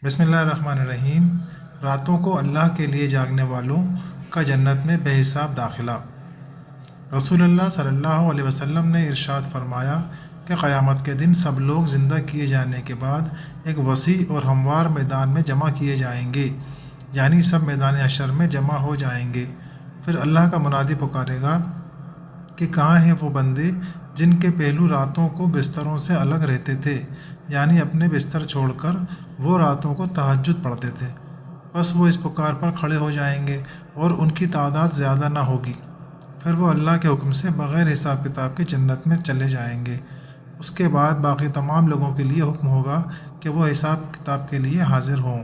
بسم اللہ الرحمن الرحیم۔ راتوں کو اللہ کے لیے جاگنے والوں کا جنت میں بے حساب داخلہ۔ رسول اللہ صلی اللہ علیہ وسلم نے ارشاد فرمایا کہ قیامت کے دن سب لوگ زندہ کیے جانے کے بعد ایک وسیع اور ہموار میدان میں جمع کیے جائیں گے، یعنی سب میدان حشر میں جمع ہو جائیں گے۔ پھر اللہ کا منادی پکارے گا کہ کہاں ہیں وہ بندے جن کے پہلو راتوں کو بستروں سے الگ رہتے تھے، یعنی اپنے بستر چھوڑ کر وہ راتوں کو تہجد پڑھتے تھے۔ بس وہ اس پکار پر کھڑے ہو جائیں گے اور ان کی تعداد زیادہ نہ ہوگی۔ پھر وہ اللہ کے حکم سے بغیر حساب کتاب کے جنت میں چلے جائیں گے۔ اس کے بعد باقی تمام لوگوں کے لیے حکم ہوگا کہ وہ حساب کتاب کے لیے حاضر ہوں۔